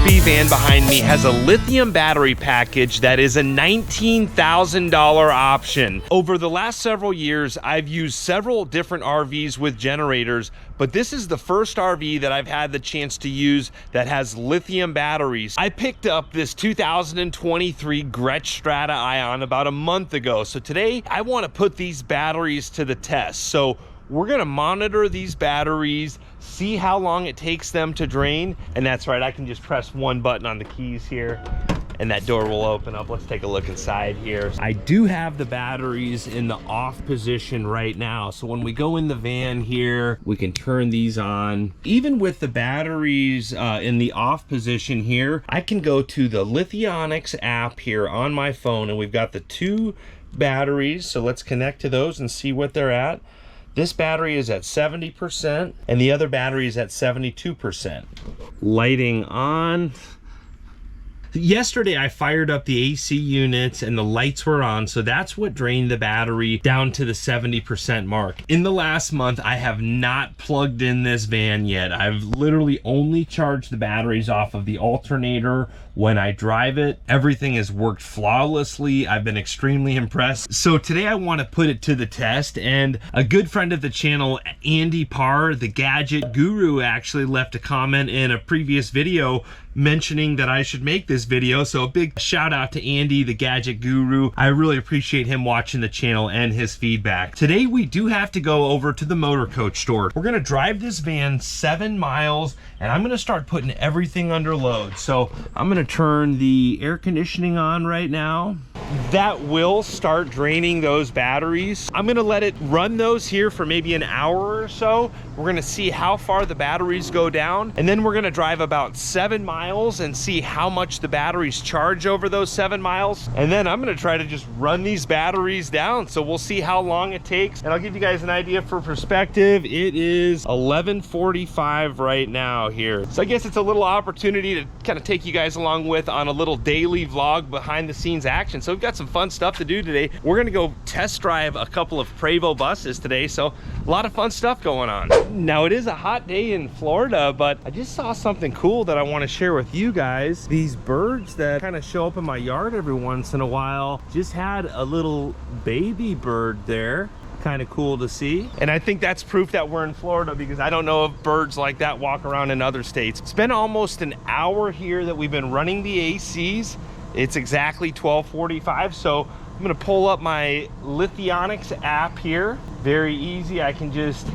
RV van behind me has a lithium battery package that is a $19,000 option. Over the last several years, I've used several different RVs with generators, but this is the first RV that I've had the chance to use that has lithium batteries. I picked up this 2023 Gretch Strata Ion about a month ago. So today I want to put these batteries to the test. So we're gonna monitor these batteries, see how long it takes them to drain. And that's right, I can just press one button on the keys here and that door will open up. Let's take a look inside here. I do have the batteries in the off position right now. So when we go in the van here, we can turn these on. Even with the batteries in the off position here, I can go to the Lithionics app here on my phone, and we've got the two batteries. So let's connect to those and see what they're at. This battery is at 70% and the other battery is at 72%. Lighting on. Yesterday I fired up the AC units and the lights were on, so that's what drained the battery down to the 70% mark. In the last month, I have not plugged in this van yet. I've literally only charged the batteries off of the alternator when I drive it. Everything has worked flawlessly. I've been extremely impressed. So today I want to put it to the test, and a good friend of the channel, Andy Parr, the Gadget Guru, actually left a comment in a previous video mentioning that I should make this video. So a big shout out to Andy, the Gadget Guru. I really appreciate him watching the channel and his feedback. Today we do have to go over to the motor coach store. We're gonna drive this van 7 miles and I'm gonna start putting everything under load. So I'm gonna turn the air conditioning on right now. That will start draining those batteries. I'm gonna let it run those here for maybe an hour or so. We're gonna see how far the batteries go down, and then we're gonna drive about 7 miles and see how much the batteries charge over those 7 miles. And then I'm gonna try to just run these batteries down. So we'll see how long it takes. And I'll give you guys an idea for perspective. It is 11:45 right now here. So I guess it's a little opportunity to kind of take you guys along with on a little daily vlog behind the scenes action. So we've got some fun stuff to do today. We're gonna go test drive a couple of Prevost buses today. So a lot of fun stuff going on. Now it is a hot day in Florida, but I just saw something cool that I want to share with you guys. These birds that kind of show up in my yard every once in a while just had a little baby bird there. Kind of cool to see. And I think that's proof that we're in Florida, because I don't know if birds like that walk around in other states. It's been almost an hour here that we've been running the ACs. It's exactly 12:45, so I'm gonna pull up my Lithionics app here. Very easy, I can just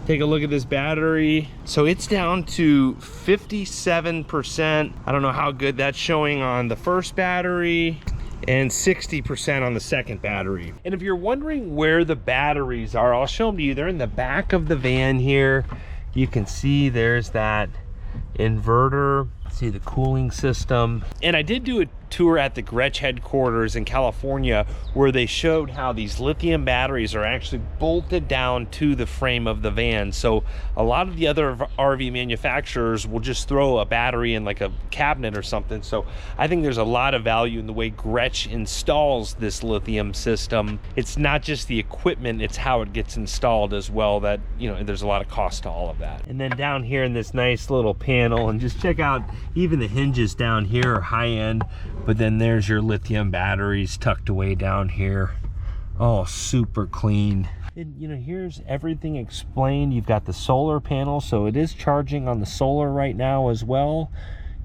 take a look at this battery. So it's down to 57%. I don't know how good that's showing on the first battery, and 60% on the second battery. And if you're wondering where the batteries are, I'll show them to you. They're in the back of the van here. You can see there's that inverter, see the cooling system. And I did do a tour at the Gretch headquarters in California where they showed how these lithium batteries are actually bolted down to the frame of the van. So a lot of the other RV manufacturers will just throw a battery in like a cabinet or something. So I think there's a lot of value in the way Gretch installs this lithium system. It's not just the equipment, it's how it gets installed as well, that, you know, there's a lot of cost to all of that. And then down here in this nice little panel, and just check out, even the hinges down here are high end. But then there's your lithium batteries tucked away down here. Oh, super clean. And, you know, here's everything explained. You've got the solar panel, so it is charging on the solar right now as well.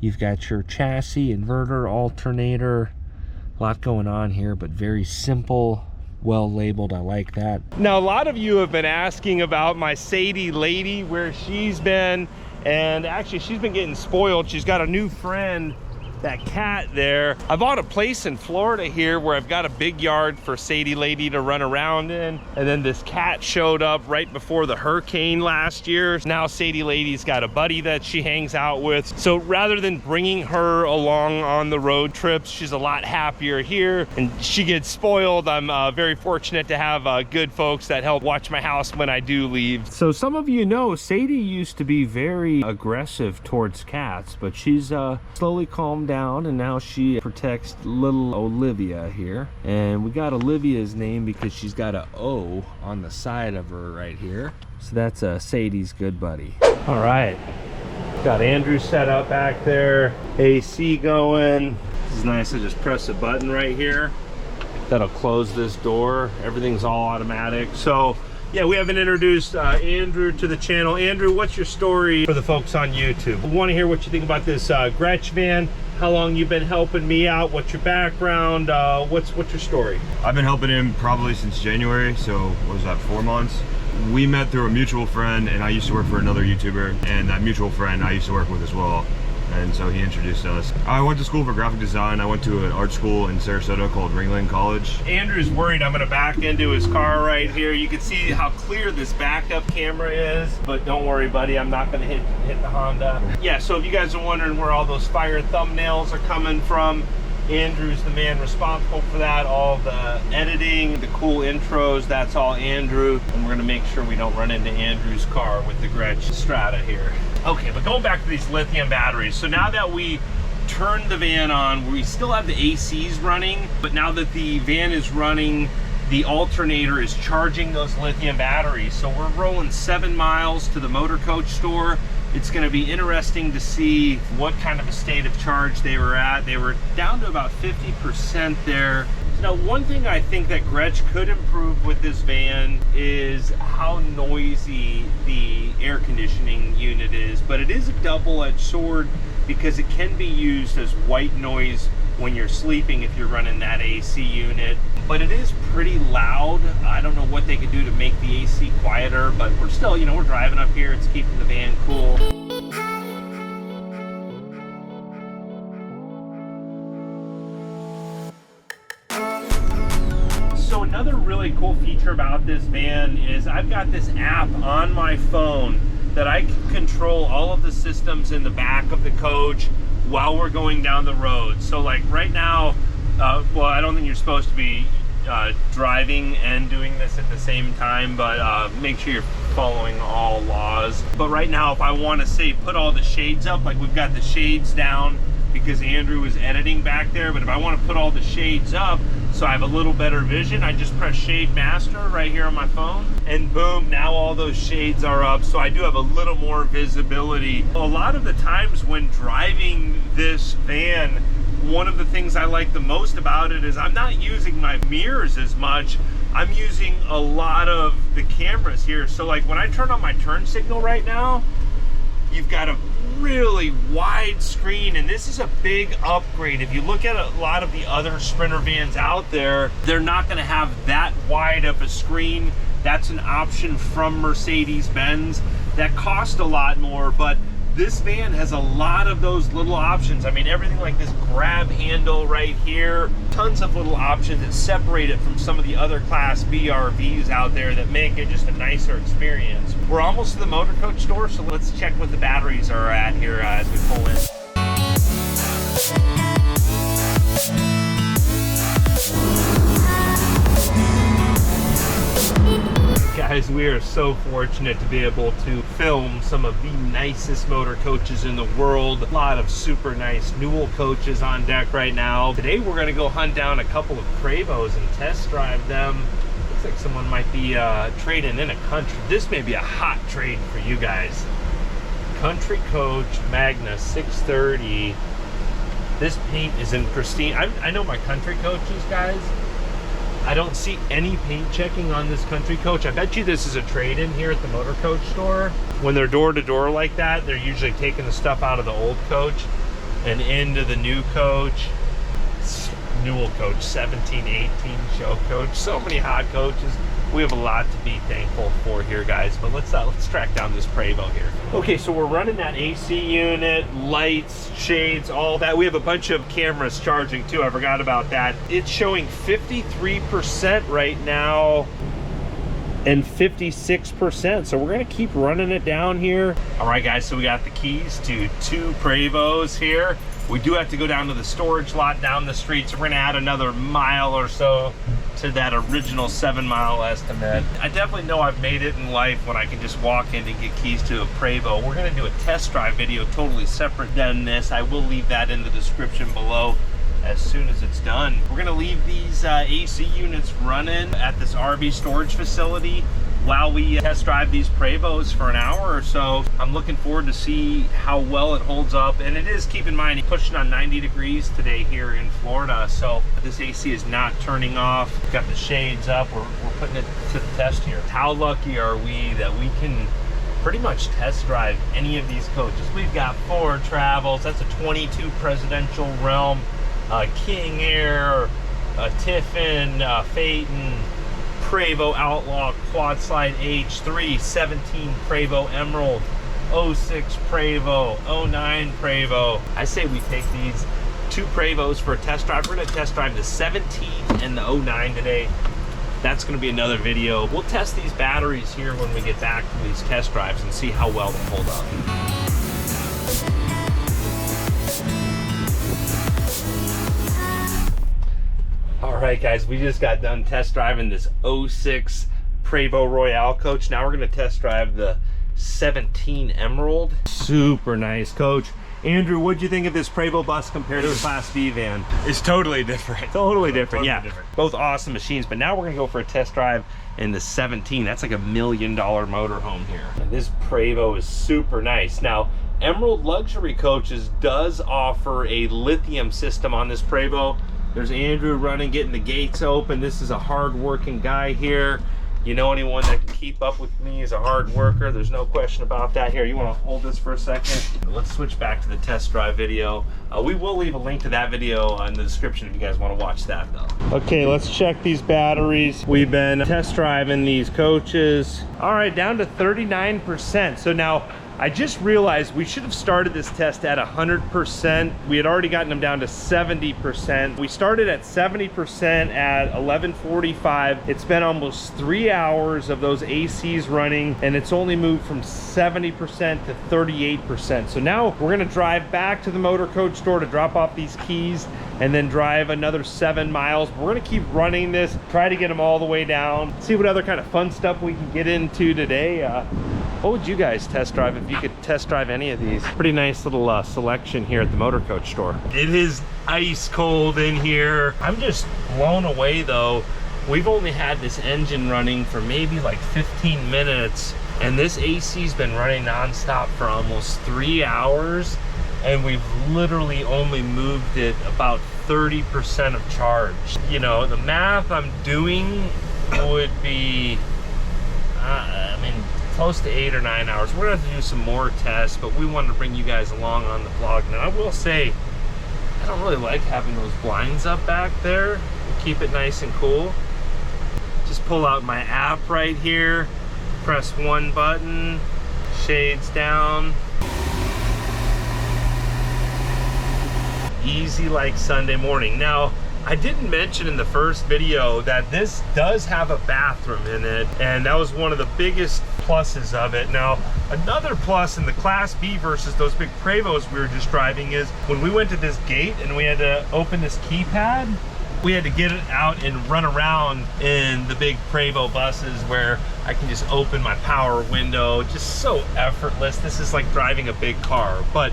You've got your chassis, inverter, alternator. A lot going on here, but very simple, well labeled. I like that. Now, a lot of you have been asking about my Sadie lady, where she's been. And actually, she's been getting spoiled. She's got a new friend, that cat there. I bought a place in Florida here where I've got a big yard for Sadie lady to run around in, and then this cat showed up right before the hurricane last year. Now Sadie lady's got a buddy that she hangs out with, so rather than bringing her along on the road trips, she's a lot happier here and she gets spoiled. I'm very fortunate to have good folks that help watch my house when I do leave. So some of you know Sadie used to be very aggressive towards cats, but she's slowly calmed down, and now she protects little Olivia here. And we got Olivia's name because she's got an O on the side of her right here. So that's Sadie's good buddy. All right, Got Andrew set up back there, AC going. This is nice to just press a button right here. That'll close this door. Everything's all automatic. So yeah, we haven't introduced Andrew to the channel. Andrew, what's your story for the folks on YouTube? We want to hear what you think about this Gretch van. How long you've been helping me out? What's your background? What's your story? I've been helping him probably since January, so what was that, 4 months? We met through a mutual friend, and I used to work for another YouTuber, and that mutual friend I used to work with as well. And so he introduced us. I went to school for graphic design. I went to an art school in Sarasota called Ringling College. Andrew's worried I'm gonna back into his car right here. You can see how clear this backup camera is, but don't worry, buddy, I'm not gonna hit the Honda. Yeah, so if you guys are wondering where all those fire thumbnails are coming from, Andrew's the man responsible for that. All the editing, the cool intros, that's all Andrew. And we're gonna make sure we don't run into Andrew's car with the Gretch Strata here. Okay, but going back to these lithium batteries. So now that we turned the van on, we still have the ACs running, but now that the van is running, the alternator is charging those lithium batteries. So we're rolling 7 miles to the motor coach store. It's going to be interesting to see what kind of a state of charge they were at. They were down to about 50% there. Now, one thing I think that Gretch could improve with this van is how noisy the air conditioning unit is, but it is a double-edged sword because it can be used as white noise when you're sleeping if you're running that AC unit, but it is pretty loud. I don't know what they could do to make the AC quieter, but we're still, you know, we're driving up here. It's keeping the van cool. So another really cool feature about this van is I've got this app on my phone that I can control all of the systems in the back of the coach while we're going down the road. So like right now, well, I don't think you're supposed to be driving and doing this at the same time, but make sure you're following all laws. But right now, if I want to say put all the shades up, like we've got the shades down because Andrew was editing back there, but if I want to put all the shades up so I have a little better vision, I just press Shade Master right here on my phone, and boom, now all those shades are up, so I do have a little more visibility. A lot of the times when driving this van, one of the things I like the most about it is I'm not using my mirrors as much. I'm using a lot of the cameras here. So like when I turn on my turn signal right now, you've got a really wide screen, and this is a big upgrade. If you look at a lot of the other Sprinter vans out there, they're not going to have that wide of a screen. That's an option from Mercedes-Benz that cost a lot more, but this van has a lot of those little options. I mean, everything like this grab handle right here, tons of little options that separate it from some of the other Class B RVs out there that make it just a nicer experience. We're almost to the motor coach store, so let's check what the batteries are at here as we pull in. Guys, we are so fortunate to be able to film some of the nicest motor coaches in the world. A lot of super nice Newell coaches on deck right now. Today we're going to go hunt down a couple of Prevosts and test drive them. Looks like someone might be trading in a country. This may be a hot trade for you guys. Country Coach Magna 630. This paint is in pristine. I know my Country Coaches, guys. I don't see any paint checking on this Country Coach. I bet you this is a trade-in here at the motor coach store. When they're door-to-door like that, they're usually taking the stuff out of the old coach and into the new coach. Newell coach, 17, 18 show coach. So many hot coaches. We have a lot to be thankful for here, guys. But let's track down this Prevost here. Okay, so we're running that AC unit, lights, shades, all that. We have a bunch of cameras charging too. I forgot about that. It's showing 53% right now and 56%. So we're gonna keep running it down here. All right, guys, so we got the keys to 2 Prevosts here. We do have to go down to the storage lot down the street, so we're gonna add another mile or so to that original 7-mile estimate. I definitely know I've made it in life when I can just walk in and get keys to a Prevost. We're gonna do a test drive video totally separate than this. I will leave that in the description below as soon as it's done. We're gonna leave these AC units running at this RV storage facility while we test drive these Prevosts for an hour or so. I'm looking forward to see how well it holds up. And it is, keep in mind, pushing on 90 degrees today here in Florida. So this AC is not turning off. Got the shades up. We're putting it to the test here. How lucky are we that we can pretty much test drive any of these coaches? We've got Ford Travels. That's a 22 Presidential Realm, King Air, Tiffin, Phaeton, Prevost Outlaw, Quad Slide H3, 17 Prevost Emerald, 06 Prevost, 09 Prevost. I say we take these two Prevosts for a test drive. We're gonna test drive the 17 and the 09 today. That's gonna be another video. We'll test these batteries here when we get back from these test drives and see how well they hold up. All right, guys, we just got done test driving this 06 Prevost Royale coach. Now we're gonna test drive the 17 Emerald. Super nice coach. Andrew, what'd you think of this Prevost bus compared to the Class B van? It's totally different. Totally different, yeah. Different. Both awesome machines, but now we're gonna go for a test drive in the 17. That's like $1 million motorhome here. And this Prevost is super nice. Now, Emerald Luxury Coaches does offer a lithium system on this Prevost. There's Andrew running, getting the gates open. This is a hard-working guy here. You know, anyone that can keep up with me is a hard worker. There's no question about that. Here, you want to hold this for a second? Let's switch back to the test drive video. We will leave a link to that video in the description if you guys want to watch that, though. Okay, let's check these batteries. We've been test driving these coaches. All right, down to 39%. So now, I just realized we should have started this test at 100%. We had already gotten them down to 70%. We started at 70% at 11:45. It's been almost 3 hours of those ACs running, and it's only moved from 70% to 38%. So now we're gonna drive back to the motor coach store to drop off these keys and then drive another 7 miles. We're gonna keep running this, try to get them all the way down, see what other kind of fun stuff we can get into today. What would you guys test drive if you could test drive any of these? Pretty nice little selection here at the motor coach store. It is ice cold in here. I'm just blown away though. We've only had this engine running for maybe like 15 minutes, and this AC's been running nonstop for almost 3 hours, and we've literally only moved it about 30% of charge. You know, the math I'm doing would be, I mean, close to 8 or 9 hours. We're gonna have to do some more tests, but we wanted to bring you guys along on the vlog. Now I will say, I don't really like having those blinds up back there. Keep it nice and cool. Just pull out my app right here, press one button, shades down. Easy like Sunday morning. Now, I didn't mention in the first video that this does have a bathroom in it, and that was one of the biggest pluses of it. Now, another plus in the Class B versus those big Prevosts we were just driving is when we went to this gate and we had to open this keypad, we had to get it out and run around in the big Prevost buses where I can just open my power window. Just so effortless. This is like driving a big car, but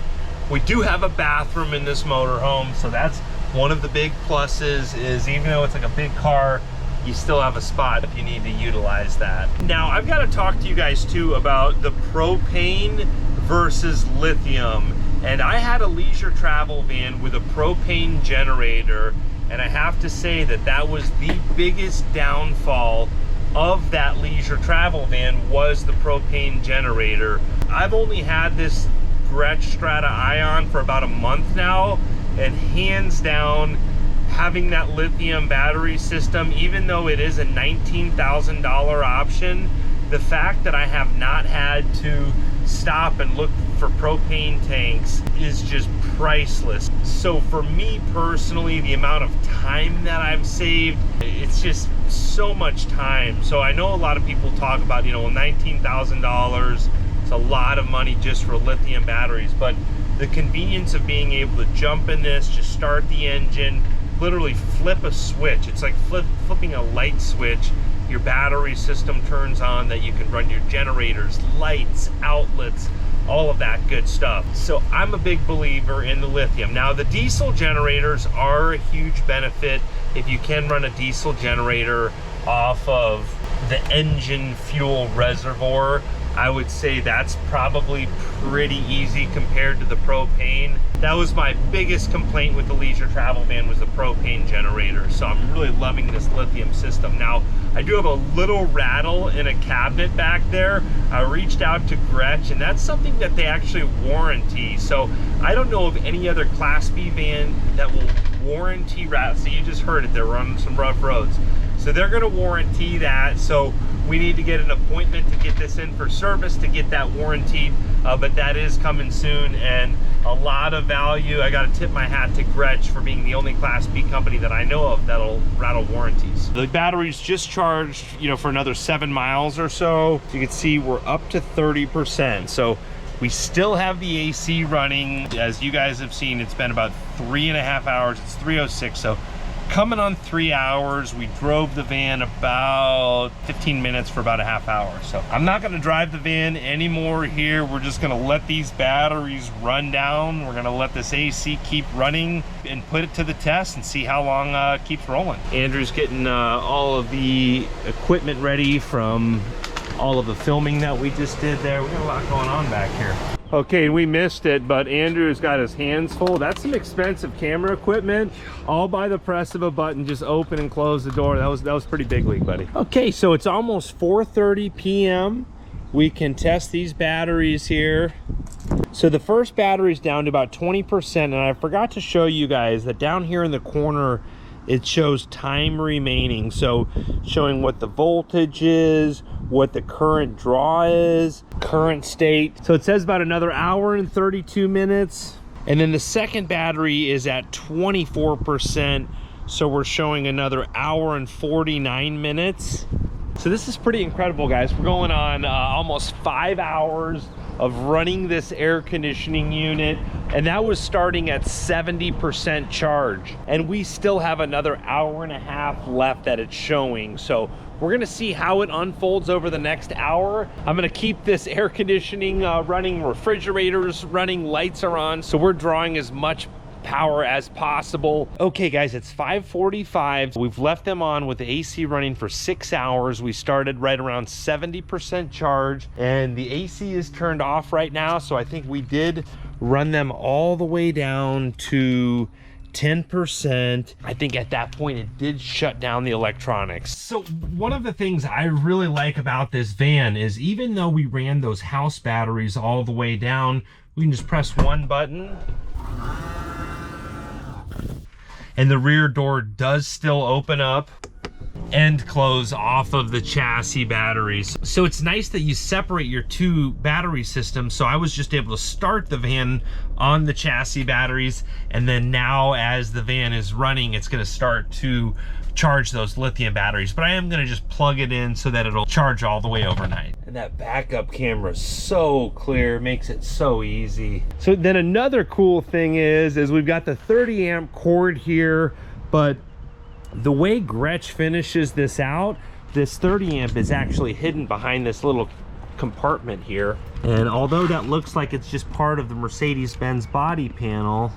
we do have a bathroom in this motorhome, so that's one of the big pluses. Is even though it's like a big car, you still have a spot if you need to utilize that. Now, I've got to talk to you guys too about the propane versus lithium. And I had a leisure travel van with a propane generator, and I have to say that that was the biggest downfall of that leisure travel van was the propane generator. I've only had this Gretch Strata Ion for about a month now, and hands down, having that lithium battery system, even though it is a $19,000 option, the fact that I have not had to stop and look for propane tanks is just priceless. So for me personally, the amount of time that I've saved, it's just so much time. So I know a lot of people talk about, you know, $19,000, it's a lot of money just for lithium batteries, but the convenience of being able to jump in this, just start the engine, literally flip a switch. It's like flipping a light switch. Your battery system turns on, that you can run your generators, lights, outlets, all of that good stuff. So I'm a big believer in the lithium. Now, the diesel generators are a huge benefit if you can run a diesel generator off of the engine fuel reservoir. I would say that's probably pretty easy compared to the propane. That was my biggest complaint with the leisure travel van, was the propane generator. So I'm really loving this lithium system. Now, I do have a little rattle in a cabinet back there. I reached out to Gretch, and that's something that they actually warranty. So I don't know of any other Class B van that will warranty rattles. So you just heard it, they're running some rough roads. So they're gonna warranty that. So we need to get an appointment to get this in for service to get that warranted, but that is coming soon, and a lot of value. I gotta tip my hat to Gretch for being the only Class B company that I know of that'll rattle warranties. The battery's just charged, you know, for another 7 miles or so. You can see we're up to 30%. So we still have the AC running. As you guys have seen, it's been about 3.5 hours. It's 3:06, so coming on 3 hours. We drove the van about 15 minutes for about a half hour. So I'm not gonna drive the van anymore here. We're just gonna let these batteries run down. We're gonna let this AC keep running and put it to the test and see how long it keeps rolling. Andrew's getting all of the equipment ready from all of the filming that we just did there. We got a lot going on back here. Okay, we missed it, but Andrew's got his hands full. That's some expensive camera equipment. All by the press of a button, just open and close the door. That was pretty big league, buddy. Okay, so it's almost 4:30 p.m. We can test these batteries here. So the first battery's down to about 20%, and I forgot to show you guys that down here in the corner, it shows time remaining. So showing what the voltage is, what the current draw is, current state. So it says about another hour and 32 minutes. And then the second battery is at 24%. So we're showing another hour and 49 minutes. So this is pretty incredible, guys. We're going on almost 5 hours of running this air conditioning unit, and that was starting at 70% charge, and we still have another hour and a half left that it's showing. So we're gonna see how it unfolds over the next hour. I'm gonna keep this air conditioning running, refrigerators running, lights are on, so we're drawing as much power as possible. Okay guys, it's 5:45. We've left them on with the AC running for 6 hours. We started right around 70% charge, and the AC is turned off right now. So I think we did run them all the way down to 10%. I think at that point it did shut down the electronics. So one of the things I really like about this van is, even though we ran those house batteries all the way down, we can just press one button and the rear door does still open up and close off of the chassis batteries. So it's nice that you separate your two battery systems. So I was just able to start the van on the chassis batteries, and then now as the van is running, it's gonna start to charge those lithium batteries. But I am gonna just plug it in so that it'll charge all the way overnight. And that backup camera is so clear, makes it so easy. So then another cool thing is we've got the 30 amp cord here, but the way Gretch finishes this out, this 30 amp is actually hidden behind this little compartment here. And although that looks like it's just part of the Mercedes-Benz body panel,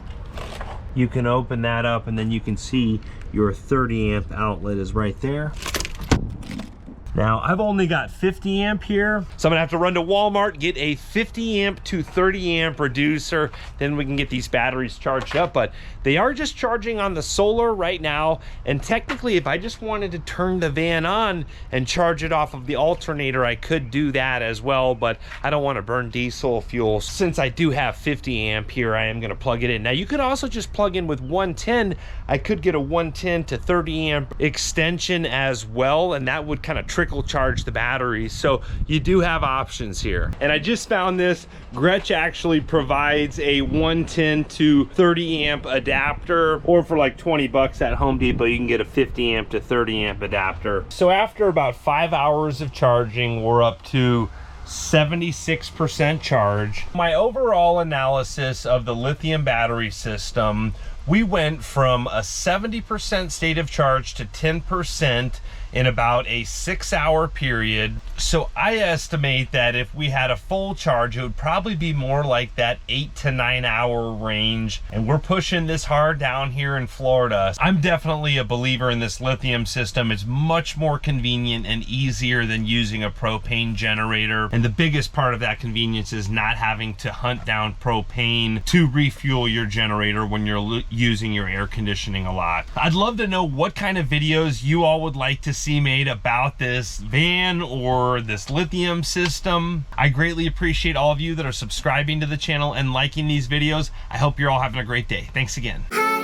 you can open that up and then you can see your 30 amp outlet is right there. Now, I've only got 50 amp here, so I'm gonna have to run to Walmart, get a 50 amp to 30 amp reducer, then we can get these batteries charged up. But they are just charging on the solar right now, and technically if I just wanted to turn the van on and charge it off of the alternator, I could do that as well, but I don't want to burn diesel fuel. Since I do have 50 amp here, I am gonna plug it in. Now, you could also just plug in with 110. I could get a 110 to 30 amp extension as well, and that would kind of trickle charge the batteries. So you do have options here. And I just found this. Gretch actually provides a 110 to 30 amp adapter, or for like 20 bucks at Home Depot, you can get a 50 amp to 30 amp adapter. So after about 5 hours of charging, we're up to 76% charge. My overall analysis of the lithium battery system, we went from a 70% state of charge to 10% in about a 6-hour period. So I estimate that if we had a full charge, it would probably be more like that 8 to 9 hour range. And we're pushing this hard down here in Florida. I'm definitely a believer in this lithium system. It's much more convenient and easier than using a propane generator. And the biggest part of that convenience is not having to hunt down propane to refuel your generator when you're using your air conditioning a lot. I'd love to know what kind of videos you all would like to see made about this van or this lithium system. I greatly appreciate all of you that are subscribing to the channel and liking these videos. I hope you're all having a great day. Thanks again.